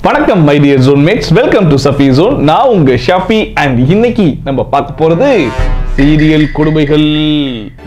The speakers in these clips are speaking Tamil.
வணக்கம் my dear zone mates, welcome to Safi zone. நான் உங்க ஷஃபி அண்ட் இன்னைக்கு நம்ம பார்க்க போறது சீரியல் கொடுமைகள்.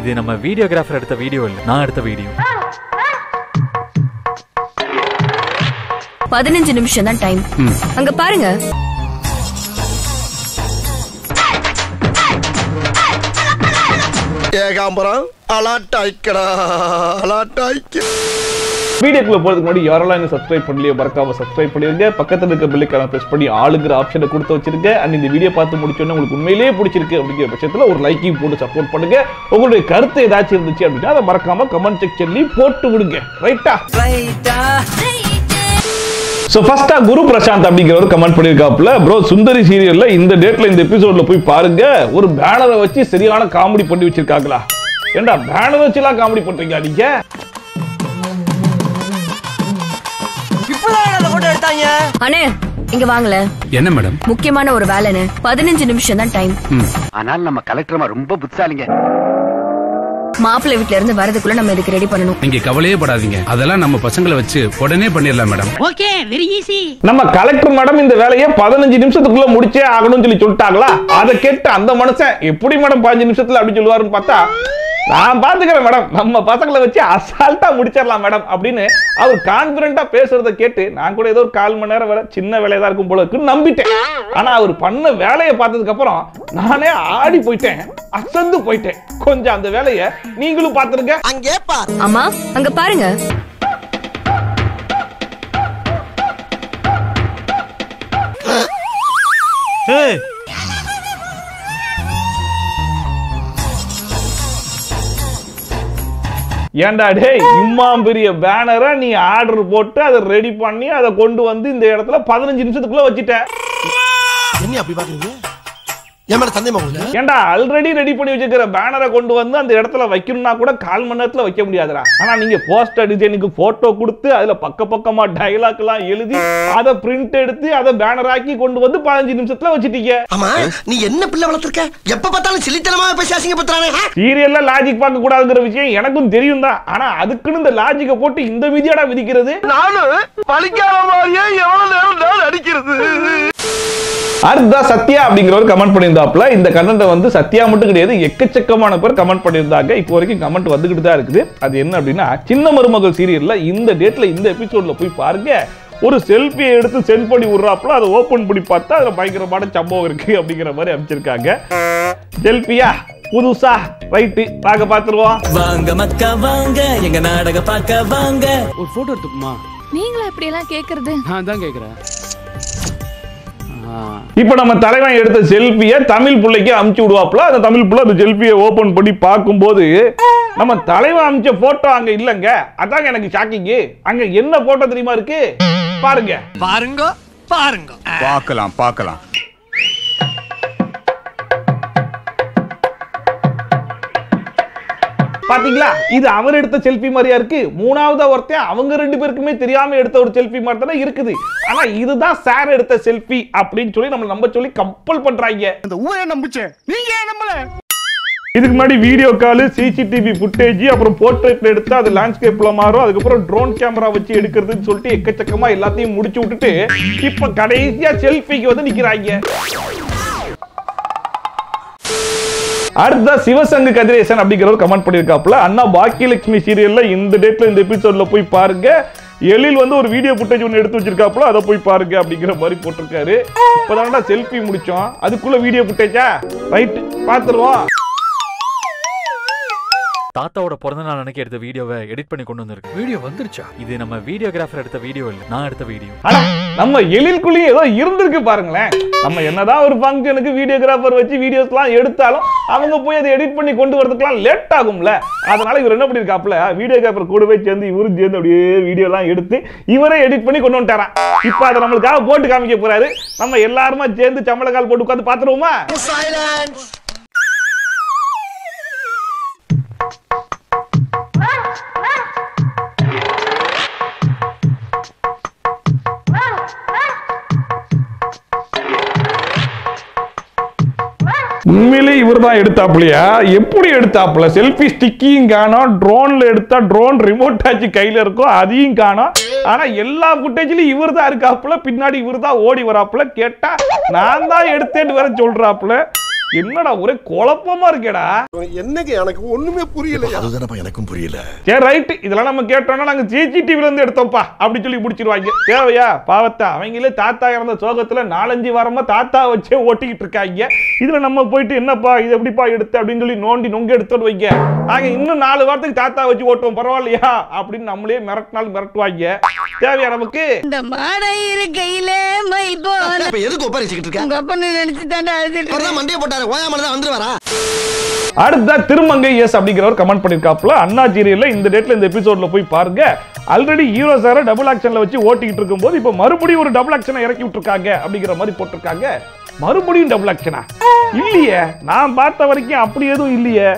இது நம்ம வீடியோகிராஃபர் எடுத்த வீடியோ இல்ல, நான் எடுத்த வீடியோ. 15 நிமிஷம் தான் டைம். அங்க பாருங்க. ஏகாம்பரம் அலாட்டாய்க்கடா அலாட்டாய்க்க. வீடியோக்குள்ள போறதுக்கு முன்னாடி யாரெல்லாம் என்ன சப்ஸ்கிரைப் பண்ணலையோ மறக்காம சப்ஸ்கிரைப் பண்ணிருங்க. பக்கத்துல இருக்க பெல் ஐகானை பிரஸ் பண்ணி ஆளுங்கிற ஆப்ஷனை கொடுத்து வச்சிருங்க. அண்ட் இந்த வீடியோ பார்த்து முடிச்சோன்னா உங்களுக்கு உண்மையிலேயே பிடிச்சிருக்கு அப்படிங்கிற பட்சத்துல ஒரு லைக்கையும் போட்டு சப்போர்ட் பண்ணுங்க. உங்களுடைய கருத்து ஏதாச்சும் இருந்துச்சு அப்படின்னா அதை மறக்காம கமெண்ட் செக்ஷன்லயும் போட்டு விடுங்க. ரைட்டா? சோ ஃபர்ஸ்டா குரு பிரசாந்த் அப்படிங்கிறவர் கமெண்ட் பண்ணிருக்காப்ல, ப்ரோ சுந்தரி சீரியல்ல இந்த டேட்ல இந்த எபிசோட்ல போய் பாருங்க, ஒரு பேனரை வச்சு சரியான காமெடி பண்ணி வச்சிருக்காங்களா. ஏண்டா பேனர் வச்சுலாம் காமெடி பண்றீங்க நீங்க? அண்ணே இங்க வாங்கல. என்ன மேடம்? முக்கியமான ஒரு வேலைன்னு 15 நிமிஷம் தான் டைம். ஆனால் நம்ம கலெக்டர் ரொம்ப புத்திசாலிங்க. மாப்பிள்ளை வீட்ல இருந்து வரதுக்குள்ள நம்ம இதுக்கு ரெடி பண்ணணும். நீங்க கவலையே படாதீங்க, அதெல்லாம் நம்ம பசங்களை வச்சு உடனே பண்ணிடலாம் மேடம். Okay, very easy. நம்ம கலெக்டர் மேடம் இந்த வேலையை 15 நிமிஷத்துக்குள்ள முடிச்சே ஆகணும்னு சொல்லிட்டாங்களா. அதை கேட்டு அந்த மனுஷன் எப்படி மேடம் 15 நிமிஷத்துல அப்படி சொல்லுவாருன்னு பார்த்தா, நான் பாத்துக்கிறேன் மேடம், நம்ம பசங்களை வச்சு அசால்ட்டா முடிச்சிடலாம் மேடம் அப்படின்னு அவர் கான்பிடண்டா பேசுறத கேட்டு நான் கூட ஏதோ ஒரு 1/4 மணி நேரம் வேலை, சின்ன வேலையா இருக்கும் போல இருக்குன்னு நம்பிட்டேன். ஆனா அவர் பண்ண வேலையை பார்த்ததுக்கு அப்புறம் நானே ஆடி போயிட்டேன், அசந்து போயிட்டேன். கொஞ்சம் அந்த வேலையை நீங்களும் பாத்துருங்க. அங்கே பாரு. அம்மா அங்க பாருங்க. ஏண்டா டேய், இம்மா பெரிய பேனரை நீ ஆர்டர் போட்டு அதை ரெடி பண்ணி அதை கொண்டு வந்து இந்த இடத்துல 15 நிமிஷத்துக்குள்ள வச்சுட்ட. என்ன அப்படி பாக்குறீங்க? ஏமாட சந்தேகமா உங்களுக்கு? ஏண்டா ஆல்ரெடி ரெடி பண்ணி வச்சிருக்கிற பேனரை கொண்டு வந்து அந்த இடத்துல வைக்கணும்னா கூட 1/4 மணி நேரத்துல வைக்க முடியாதுடா. ஆனா நீங்க போஸ்டர் டிசைனுக்கு போட்டோ கொடுத்து அதுல பக்கமா டயலாக் எல்லாம் எழுதி அதை பிரிண்ட் எடுத்து அதை பேனர் ஆக்கி கொண்டு வந்து 15 நிமிஷத்துல வச்சிட்டீங்க. ஆமா, நீ என்ன பிள்ளை வளர்த்திருக்க? எப்ப பார்த்தாலும் சிலித்தனமா பேசி அசிங்கப்படுத்துறானே. சீரியல்ல லாஜிக் பார்க்க கூடாதுங்கிற விஷயம் எனக்கும் தெரியும் தான். ஆனா அதுக்குன்னு இந்த லாஜிக்கை போட்டு இந்த விதியாடா விதிக்கிறது. நானும் பழிக்காத மாதிரியே எவ்வளவு நேரம் அடிக்கிறது. அர்த்தா சத்யா அப்படிங்கிறவர் கமெண்ட் பண்ணியிருந்தாப்ல, இந்த கமெண்ட் வந்து சத்யா மட்டும் கிடையாது, எக்கச்சக்கமான பேர் கமெண்ட் பண்ணியிருந்தாங்க. இப்போ வரைக்கும் கமெண்ட் வந்துகிட்டு தான் இருக்குது. அது என்ன அப்படின்னா, சின்ன மருமகள் சீரியல்ல இந்த டேட்ல இந்த எபிசோட்ல போய் பாருங்க, ஒரு செல்ஃபியை எடுத்து சென்ட் பண்ணி விடுறாப்புல, அதை ஓபன் பண்ணி பார்த்தா அதுல பயங்கரமான சம்பவம் இருக்கு அப்படிங்கிற மாதிரி அமைச்சிருக்காங்க. செல்ஃபியா புதுசா ரைட்டு பாக்க பாத்துருவோம். வாங்க மக்கா வாங்க, எங்க நாடக பாக்க வாங்க. ஒரு போட்டோ எடுத்துக்குமா? நீங்களா இப்படி எல்லாம் கேக்குறது? நான் தான் கேக்குறேன். இப்ப நம்ம தலைவன் எடுத்த செல்ஃபியை தமிழ் பிள்ளைக்கு அமுச்சு விடுவாப்ல, அந்த தமிழ் பிள்ளை அந்த செல்ஃபியை ஓபன் பண்ணி பார்க்கும்போது நம்ம தலைவன் அமிச்ச போட்டோ அங்க இல்லங்க. அதாங்க எனக்கு ஷாக்கிங். அங்க என்ன போட்டோ தெரியுமா இருக்கு? பாருங்க பாருங்க பாருங்க. பார்க்கலாம். பாத்தீங்களா? இது அவர் எடுத்த செல்ஃபி மாதிரியா இருக்கு. மூணாவது ஒருத்தன் அவங்க 2 பேருக்குமே தெரியாம எடுத்த ஒரு செல்ஃபி மாதிரி தானே இருக்குது. ஆனா இதுதான் சார் எடுத்த செல்ஃபி அப்படின்னு சொல்லி நம்ம நம்ப சொல்லி கம்பல் பண்றாங்க. இந்த ஊரே நம்புச்சே, நீங்க ஏன் நம்பல? இதுக்கு முன்னாடி வீடியோ கால், சிசிடிவி ஃபுட்டேஜ், அப்புறம் போர்ட்ரேட்ல எடுத்து அது லேண்ட்ஸ்கேப்ல மாறும், அதுக்கப்புறம் ட்ரோன் கேமரா வச்சு எடுக்கிறதுன்னு சொல்லிட்டு எக்கச்சக்கமா எல்லாத்தையும் முடிச்சு விட்டுட்டு இப்ப கடைசியா செல்ஃபிக்கு வந்து நிக்கிறாங்க. அடுத்த சிவசங்கு கதிரேசன் அப்படிங்கிறவர் கமெண்ட் பண்ணிருக்காப்ல, அண்ணா பாக்கியலட்சுமி சீரியல்ல இந்த டேட்ல இந்த எபிசோட்ல போய் பாருங்க, எழில் வந்து ஒரு வீடியோ ஃபுட்டேஜ் ஒன்று எடுத்து வச்சிருக்காப்ல, அதை போய் பாருங்க அப்படிங்கிற மாதிரி போட்டிருக்காரு. இப்பதான்டா செல்ஃபி முடிச்சோம், அதுக்குள்ள வீடியோ ஃபுட்டேஜா? ரைட் பாத்துருவோம். தாத்தாவோட பிறந்த நாள் அன்னைக்கு எடுத்த வீடியோவை எடிட் பண்ணி கொண்டு வந்திருக்கு. வீடியோ வந்துருச்சா? இது நம்ம வீடியோகிராஃபர் எடுத்த வீடியோ இல்ல, நான் எடுத்த வீடியோ. ஆனா நம்ம எழில்குள்ளேயே ஏதோ இருந்திருக்கு பாருங்களேன். நம்ம என்னதான் ஒரு ஃபங்க்ஷனுக்கு வீடியோகிராஃபர் வச்சு வீடியோஸ்லாம் எடுத்தாலும் அவங்க போய் அதை எடிட் பண்ணி கொண்டு வரதுக்குலாம் லேட் ஆகும்ல. அதனால இவர் என்ன பண்ணிருக்காப்ல, வீடியோகிராஃபர் கூடவே சேர்ந்து இவரும் சேர்ந்து அப்படியே வீடியோ எல்லாம் எடுத்து இவரே எடிட் பண்ணி கொண்டு வந்துட்டாராம். இப்ப அதை நம்மளுக்காக போட்டு காமிக்க போறாரு. நம்ம எல்லாருமா சேர்ந்து சம்பளக்கால் போட்டு உட்காந்து பாத்துருவோமா? சைலன்ஸ். உண்மையிலே இவர் தான் எடுத்தாப்லையா? எப்படி எடுத்தாப்ல? செல்ஃபி ஸ்டிக்கையும் காணோம், ட்ரோன்ல எடுத்தா ட்ரோன் ரிமோட் ஆச்சு கையில இருக்கும், அதையும் காணோம். ஆனா எல்லா ஃபுட்டேஜ்லயும் இவர் தான் இருக்காப்புல, பின்னாடி இவர் தான் ஓடி வராப்புல. கேட்டா நான் தான் எடுத்தேன்னு வேற சொல்றாப்புல. என்னடா ஒரே குழப்பமா இருக்கேடா. என்னங்க எனக்கு ஒண்ணுமே புரியல. அதுதானப்பா எனக்கும் புரியல. சரி ரைட், இதெல்லாம் நம்ம கேட்டோம்னா நாங்க சிசிடிவில இருந்து எடுத்தோம்ப்பா அப்படி சொல்லி முடிச்சிருவாங்க. தேவையா பாவத்தா, அவங்களே தாத்தா இறந்த சோகத்துல 4-5 வாரமா தாத்தா வச்சே ஓட்டிக்கிட்டு இருக்காங்க. இதுல நம்ம போயிட்டு என்னப்பா இது எப்படிப்பா எடுத்து அப்படின்னு சொல்லி நோண்டி நொங்க எடுத்துட்டு வைங்க, நாங்க இன்னும் 4 வாரத்துக்கு தாத்தா வச்சு ஓட்டுவோம் பரவாயில்லையா அப்படின்னு நம்மளே மிரட்டினாலும் மிரட்டுவாங்க. தேவையா நமக்கு? இந்த மாடை இருக்கையில மயில் போன இப்ப எதுக்கு உட்காரிச்சிட்டு இருக்க? உங்க அப்பா நினைச்சு தாண்டா அழுதுட்டு மண்டைய போட்டாரு, ஓயாமல தான் வந்துருவாரா? அடுத்த திருமங்கை எஸ் அப்படிங்கிறவர் கமெண்ட் பண்ணிருக்காப்ல, அண்ணா சீரியல்ல இந்த டேட்ல இந்த எபிசோட்ல போய் பாருங்க. ஆல்ரெடி ஹீரோ சார டபுள் ஆக்ஷன்ல வச்சு ஓட்டிக்கிட்டு இருக்கும்போது இப்ப மறுபடியும் ஒரு டபுள் ஆக்ஷனை இறக்கி விட்டுருக்காங்க அப்படிங்கிற மாதிரி போட்டிருக்காங்க. மறுபடியும் டபுள் ஆக்ஷனா? இல்லையே, நான் பார்த்த வரைக்கும் அப்படி எதுவும் இல்லையே.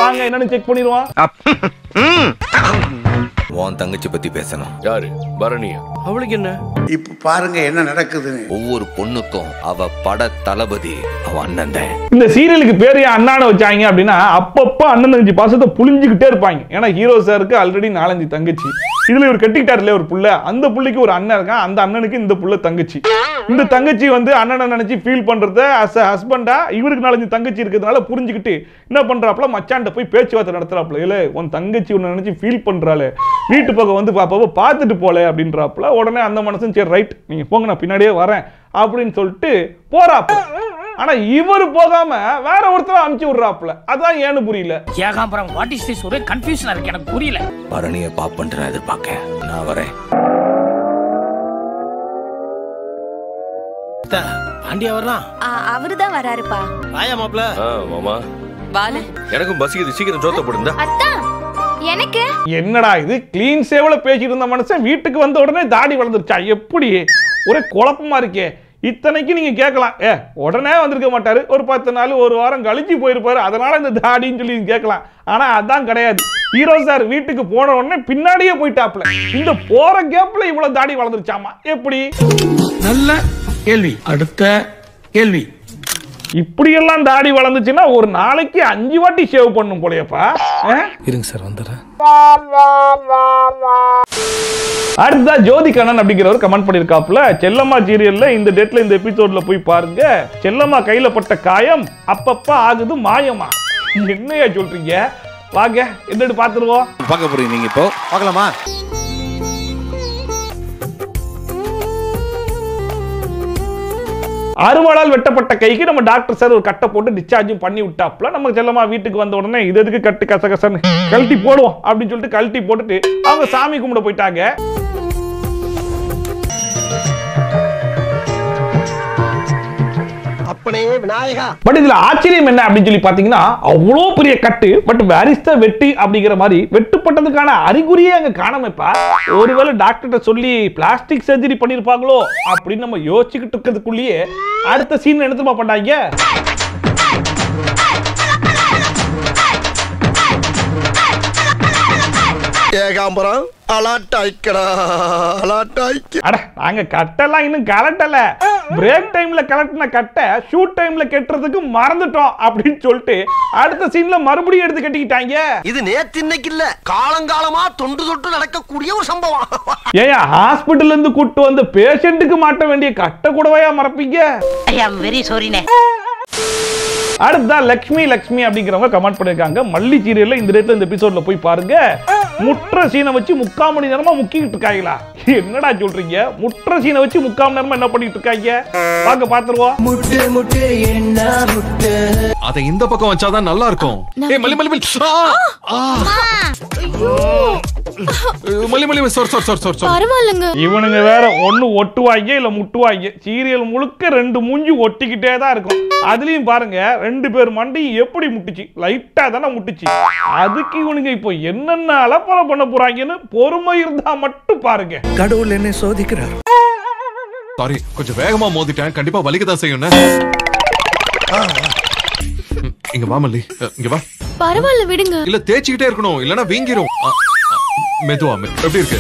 வாங்க என்னன்னு செக் பண்ணிடுவோம். உன் தங்கச்சி பத்தி பேசணும். யாரு? பரணியா? அவளுக்கு என்ன? இப்ப பாருங்க என்ன நடக்குது. ஒவ்வொரு பொண்ணுக்கும் அவ பட தளபதி அவ அண்ணன் தான். இந்த சீரியலுக்கு பேரு அண்ணான வச்சாங்க அப்படின்னா அப்பப்ப அண்ணன் தங்கச்சி பாசத்தை புளிஞ்சுக்கிட்டே இருப்பாங்க. ஏன்னா ஹீரோ சாருக்கு ஆல்ரெடி 4-5 தங்கச்சி. இதுல இவர் கட்டிக்கிட்டாருல ஒரு புள்ள, அந்த புள்ளைக்கு ஒரு அண்ணன் இருக்கான், அந்த அண்ணனுக்கு இந்த புள்ள தங்கச்சி. இந்த தங்கச்சி வந்து அண்ணனை நினைச்சு ஃபீல் பண்றத அஸ் அ ஹஸ்பண்டா இவருக்கு 4-5 தங்கச்சி இருக்கிறதுனால புரிஞ்சுக்கிட்டு என்ன பண்றாப்புல, மச்சான்ட்ட போய் பேச்சுவார்த்தை நடத்துறாப்புல. இல்ல உன் தங்கச்சி உன்னை நினைச்சு ஃபீல் பண்றாளே, வீட்டு பக்கம் வந்து பாப்பாவை பார்த்துட்டு போல அப்படின்றாப்புல. உடனே அந்த மனசும் சரி ரைட் நீங்க போங்க நான் பின்னாடியே வரேன் அப்படின்னு சொல்லிட்டு போறாப்புல. ஆனா இவர் போகாம வேற ஒருத்தர் அனுப்பிச்சு விடுறாப்புல. அதான் ஏன்னு புரியல. Ekambaram what is this? ஒரே கன்ஃபியூஷனா இருக்கு, எனக்கு புரியல. பரணிய பாப்பன்ட்டு நான் எதிர்பார்க்கேன், நான் வரேன். பாண்டியா வரலாம். அவருதான் வராருப்பா. ஆயா மாப்ள. மாமா வால எனக்கும் பசிக்குது, சீக்கிரம் ஜோத்த போடுங்க. அத்தா எனக்கு என்னடா இது, கிளீன் சேவல பேசிட்டு இருந்த மனுஷன் வீட்டுக்கு வந்த உடனே தாடி வளர்ந்துருச்சா? எப்படி ஒரே குழப்பமா இருக்கே. இத்தனைக்கு நீங்க கேட்கலாம், உடனே வந்திருக்க மாட்டாரு, ஒரு 10 நாள் ஒரு வாரம் கழிச்சு போயிருப்பாரு, அதனால இந்த தாடின்னு சொல்லி கேட்கலாம். ஆனா அதான் கிடையாது. ஹீரோ சார் வீட்டுக்கு போன உடனே பின்னாடியே போயிட்டாப்ல. இந்த போற கேப்ல இவ்வளவு தாடி வளர்ந்துருச்சாமா? எப்படி? நல்ல கேள்வி. அடுத்த கேள்வி. இப்படி எல்லாம் தாடி வளர்ந்துச்சுன்னா ஒரு நாளைக்கு 5 வாட்டி ஷேவ் பண்ணும் போலயப்பா. இருங்க சார் வந்துடுறேன். அடுத்தா ஜோதி கண்ணன் அப்படிங்கிறவர் கமெண்ட் பண்ணிருக்காப்புல, செல்லம்மா சீரியல்ல இந்த டேட்ல இந்த எபிசோட்ல போய் பாருங்க, செல்லம்மா கையில பட்ட காயம் அப்பப்ப ஆகுது மாயமா. என்னையா சொல்றீங்க? வாங்க என்னன்னு பாத்துருவோம். பார்க்க போறீங்க நீங்க? இப்போ பார்க்கலாமா? அறுவாளால் வெட்டப்பட்ட கைக்கு நம்ம டாக்டர் சார் ஒரு கட்டை போட்டு டிஸ்சார்ஜும் பண்ணி விட்டாப்ல. நம்ம செல்லமா வீட்டுக்கு வந்த உடனே இது எதுக்கு கட்டு கசகசன்னு கழட்டி போடுவோம் அப்படின்னு சொல்லிட்டு கழட்டி போட்டுட்டு அவங்க சாமி கும்பிட போயிட்டாங்க. அப்பனே விநாயகா. பட் இதுல ஆச்சரியம் என்ன அப்படின்னு சொல்லி பாத்தீங்கன்னா, அவ்வளோ பெரிய கட்டு, பட் வேரிஸ்த வெட்டி அப்படிங்கிற மாதிரி வெட்டுப்பட்டதுக்கான அறிகுறியே அங்க காணாமப்பா. ஒருவேளை டாக்டர்கிட்ட சொல்லி பிளாஸ்டிக் சர்ஜரி பண்ணிருப்பாங்களோ அப்படின்னு நம்ம யோசிச்சுக்கிட்டு இருக்கிறதுக்குள்ளேயே அடுத்த சீன் எடுத்துமா பண்ணாங்க. ஏகாம்பரம் அலாட்டாய்க்கடா அலாட்டாய்க்கு. அட நாங்க கட்டெல்லாம் இன்னும் கலட்டல, பிரேக் டைம்ல கலட்டின கட்டை ஷூட் டைம்ல கட்டுறதுக்கு மறந்துட்டோம் அப்படின்னு சொல்லிட்டு அடுத்த சீன்ல மறுபடியும் எடுத்து கட்டிக்கிட்டாங்க. இது நேத்து இன்னைக்கு இல்ல, காலங்காலமா தொன்று தொட்டு நடக்கக்கூடிய ஒரு சம்பவம். ஏன் ஹாஸ்பிடல்ல இருந்து கூட்டு வந்து பேஷண்ட்டுக்கு மாட்ட வேண்டிய கட்டை கூடவையா மறப்பீங்க? ஐ அம் வெரி சாரினே. அடுத்தா லக்ஷ்மி லக்ஷ்மி அப்படிங்கிறவங்க கமெண்ட் பண்ணிருக்காங்க, மல்லி சீரியல்ல இந்த டேட்ல இந்த எபிசோட்ல போய் பாருங்க, முற்ற சீனை வச்சு 3/4 மணி நேரமா முக்கிட்டு இருக்காங்களா? என்னடா சொல்றீங்க? முற்ற சீனை வச்சு 3/4 மணி நேரமா என்ன பண்ணிட்டு இருக்காங்க? வாங்க பாத்துருவோம். முட்டு முட்டு என்ன முட்டு. அதை இந்த பக்கம் வச்சாதான் நல்லா இருக்கும். ஏய் மல்லி மல்லி மல்லி மல்லி சொர். பரவாயில்லைங்க. இவனுங்க வேற ஒண்ணு ஒட்டுவாங்க இல்ல முட்டுவாங்க. சீரியல் முழுக்க 2 மூஞ்சி ஒட்டிக்கிட்டே தான் இருக்கும். அதுலயும் பாருங்க 2 பேர் மண்டையும் எப்படி முட்டுச்சு, லைட்டா தானே முட்டுச்சு. அதுக்கு இவனுங்க இப்போ என்னென்ன அலப்பறை பண்ண போறாங்கன்னு பொறுமை இருந்தா மட்டும் பாருங்க. கடவுள் என்ன சோதிக்கிறார். சாரி, கொஞ்சம் வேகமா மோதிட்டேன், கண்டிப்பா வலிக்கதான் செய்யும். இங்க வா மல்லி, இங்க வா. பரவாயில்ல விடுங்க. இல்ல தேய்ச்சிக்கிட்டே இருக்கணும், இல்லனா வீங்கிரும். மெதுவா எப்படி இருக்கு?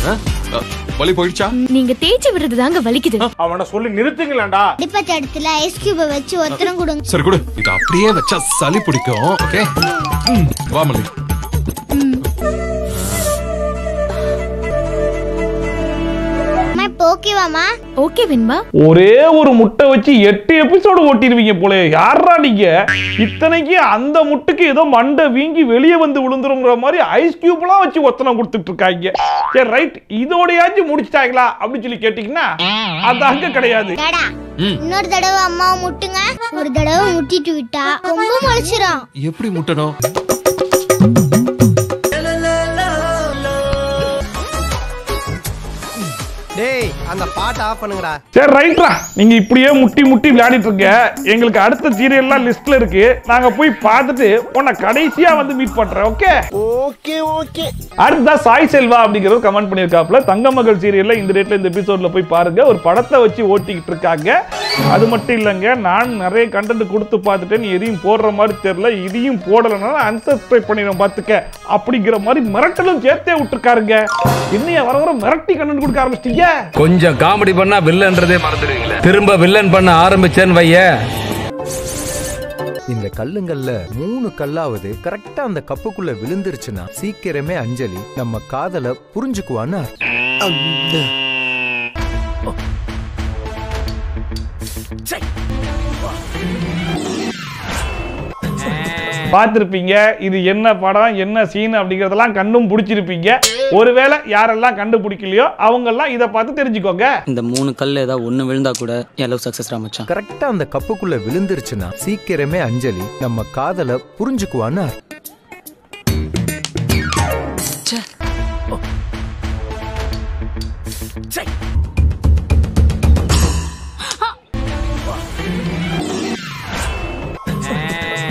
வலி போயிடுச்சா? நீங்க தேய்ச்சி விடுறது தாங்க வலிக்குது. அவனை சொல்லி நிறுத்துங்களேன்டா. அடிப்பட்ட இடத்துல ஐஸ் கியூப வச்சு ஒத்தரம் கொடுங்க. சரி கொடு, இது அப்படியே வச்சா சளி பிடிக்கும். ஓகே வா மல்லி. ஓகேவாமா? ஓகே வெண்பா. ஒரே ஒரு முட்டை வச்சு 8 எபிசோடு ஓட்டிடுவீங்க போல. யாரா நீங்க? இத்தனைக்கு அந்த முட்டைக்கு ஏதோ மண்டை வீங்கி வெளியே வந்து விழுந்துருங்கிற மாதிரி ஐஸ் கியூப்லாம் வச்சு ஒத்தனை கொடுத்துட்டு இருக்காங்க. சரி ரைட், இதோடையாச்சும் முடிச்சிட்டாங்களா அப்படின்னு சொல்லி கேட்டீங்கன்னா அது அங்க கிடையாது. இன்னொரு தடவை அம்மாவை முட்டுங்க. ஒரு தடவை முட்டிட்டு விட்டா கொம்பு முளைச்சிரும். எப்படி முட்டணும்? டேய் அந்த பாட்டை ஆஃப் பண்ணுங்கடா. சரி ரைட்ரா, நீங்க இப்படியே முட்டி முட்டி விளையாடிட்டு இருக்க. எங்களுக்கு அடுத்த சீரியல்லாம் லிஸ்ட்ல இருக்கு. நாங்க போய் பார்த்துட்டு உன்னை கடைசியா வந்து மீட் பண்றேன். Okay okay okay. அடுத்ததா சாய் செல்வா அப்படிங்கிறது கமெண்ட் பண்ணியிருக்காப்ல. தங்க மகள் சீரியல்ல இந்த டேட்ல இந்த எபிசோட்ல போய் பாருங்க. ஒரு படத்தை வச்சு ஓட்டிக்கிட்டு இருக்காங்க. அது மட்டும் இல்லைங்க, நான் நிறைய கண்டென்ட் கொடுத்து பார்த்துட்டேன், நீ எதையும் போடுற மாதிரி தெரியல, இதையும் போடலைன்னா அன்சப்ஸ்கிரைப் பண்ணிடுறோம் பார்த்துக்க அப்படிங்கிற மாதிரி மிரட்டலும் சேர்த்தே விட்டுருக்காருங்க. இன்னைய வர வர மிரட்டி கண்டென்ட் கொடுக்க ஆரம்பிச்சிட்டீங்க. கொஞ்சம் காமெடி பண்ணா வில்லன்றதே மறந்துடுவீங்களே. திரும்ப வில்லன் பண்ண ஆரம்பிச்சேன்னு வைய. இந்த கல்லுங்கள்ல 3 கல்லாவது கரெக்டா அந்த கப்புக்குள்ள விழுந்துருச்சுன்னா சீக்கிரமே அஞ்சலி நம்ம காதல புரிஞ்சுக்குவான்னு பார்த்திருப்பீங்க. இது என்ன படம் என்ன சீன் அப்படிங்கறதெல்லாம் கண்டும் பிடிச்சிருப்பீங்க. ஒருவேளை யாரெல்லாம் கண்டுபிடிக்கலையோ அவங்க எல்லாம் இதை பார்த்து தெரிஞ்சுக்கோங்க. இந்த 3 கல்ல ஏதாவது ஒண்ணு விழுந்தா கூட எல்லாம் சக்சஸ் ராமச்சான். கரெக்டா அந்த கப்புக்குள்ள விழுந்துருச்சுன்னா சீக்கிரமே அஞ்சலி நம்ம காதல புரிஞ்சுக்குவான்னு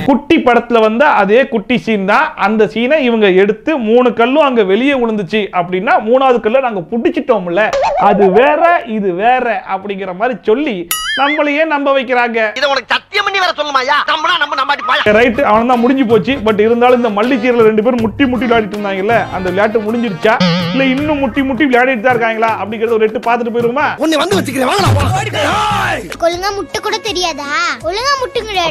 குட்டி படத்துல வந்து அதே குட்டி சீன் தான். அந்த சீனை இவங்க எடுத்து 3 கல்லும் அங்க வெளியே விழுந்துச்சு அப்படின்னா 3வது கல்ல நாங்க புடிச்சிட்டோம்ல, அது வேற இது வேற அப்படிங்கிற மாதிரி சொல்லி நம்மளையே நம்ப வைக்கிறாங்க. இத உனக்கு சத்தியம் பண்ணி வர சொல்லுமாயா? நம்பனா நம்ம நம்பாடி பாயா. ரைட், அவன் தான் முடிஞ்சு போச்சு. பட் இருந்தாலும் இந்த மல்லிச்சீரில் 2 பேரும் முட்டி முட்டி விளையாடிட்டு இருந்தாங்கல்ல, அந்த விளையாட்டு முடிஞ்சிருச்சா இல்ல இன்னும் முட்டி முட்டி விளையாடிட்டு தான் இருக்காங்களா அப்படிங்கறது ஒரு எட்டு பார்த்துட்டு போயிருமா? உன்னை வந்து வச்சுக்கிறேன் வாங்கடா. ஒழுங்கா முட்டை கூட தெரியாதா? ஒழுங்கா முட்டுங்கடா.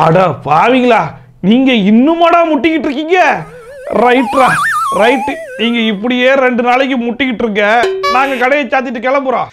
அட பாவிங்களா, நீங்க இன்னுமாடா முட்டிக்கிட்டு இருக்கீங்க? ரைட்ரா ரைட், நீங்க இப்படியே 2 நாளைக்கு முட்டிக்கிட்டு இருக்க. நாங்க கடையை சாத்திட்டு கிளம்புறோம்.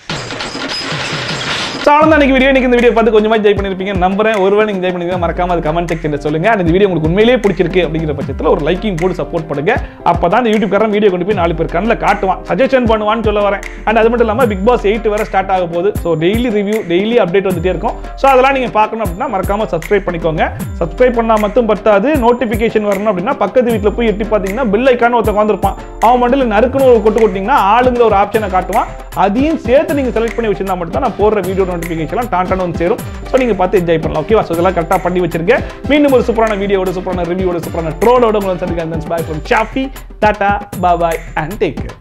இந்த வீடியோ பார்த்து கொஞ்சமா என்ஜாய் பண்ணிருப்பீங்க நம்புறேன். ஒருவேளை நீங்க என்ஜாய் பண்ணிருந்தா மறக்காம அது கமெண்ட் செக்ஷன்ல சொல்லுங்க. அந்த வீடியோ உங்களுக்கு உண்மையிலேயே பிடிச்சிருக்கு அப்படிங்கிற பட்சத்துல ஒரு லைக்கிங் போட்டு சப்போர்ட் பண்ணுங்க. அப்பதான் இந்த யூடியூப் காரன் வீடியோ கொண்டு போய் 4 பேர் கண்ணில் காட்டுவான், சஜஷன் பண்ணுவான்னு சொல்ல வரேன். அண்ட் அது மட்டும் இல்லாம பிக் பாஸ் 8 வேற ஸ்டார்ட் ஆக போகுது. So daily review daily update வந்துட்டே இருக்கும். ஸோ அதெல்லாம் நீங்க பார்க்கணும் அப்படின்னா மறக்காம சப்ஸ்கிரைப் பண்ணிக்கோங்க. சப்ஸ்கிரைப் பண்ணா மட்டும் பத்தாது, நோட்டிபிகேஷன் வரணும் அப்படின்னா பக்கத்து வீட்டில் போய் எட்டி பார்த்தீங்கன்னா பெல் ஐக்கான ஒருத்தர் வந்திருப்பான். அவன் மண்டியில் நறுக்குன்னு ஒரு கொட்டு கொட்டிங்கன்னா ஆளுங்க ஒரு ஆப்ஷனை காட்டுவான். அதையும் சேர்த்து நீங்க செலக்ட் பண்ணி வச்சிருந்தா மட்டும் தான் நான் போடுற வீடியோ நோட்டிபிகேஷன் டான் வந்து சேரும். சோ நீங்க பார்த்து என்ஜாய் பண்ணலாம். ஓகேவா? சோ இதெல்லாம் கரெக்ட்டா பண்ணி வச்சிருக்கேன். மீண்டும் ஒரு சூப்பரான வீடியோவோட சூப்பரான ரிவ்யூவோட சூப்பரான ட்ரோலோட உங்களை சந்திக்கிறேன். Bye from Safi. Tata bye bye and take care.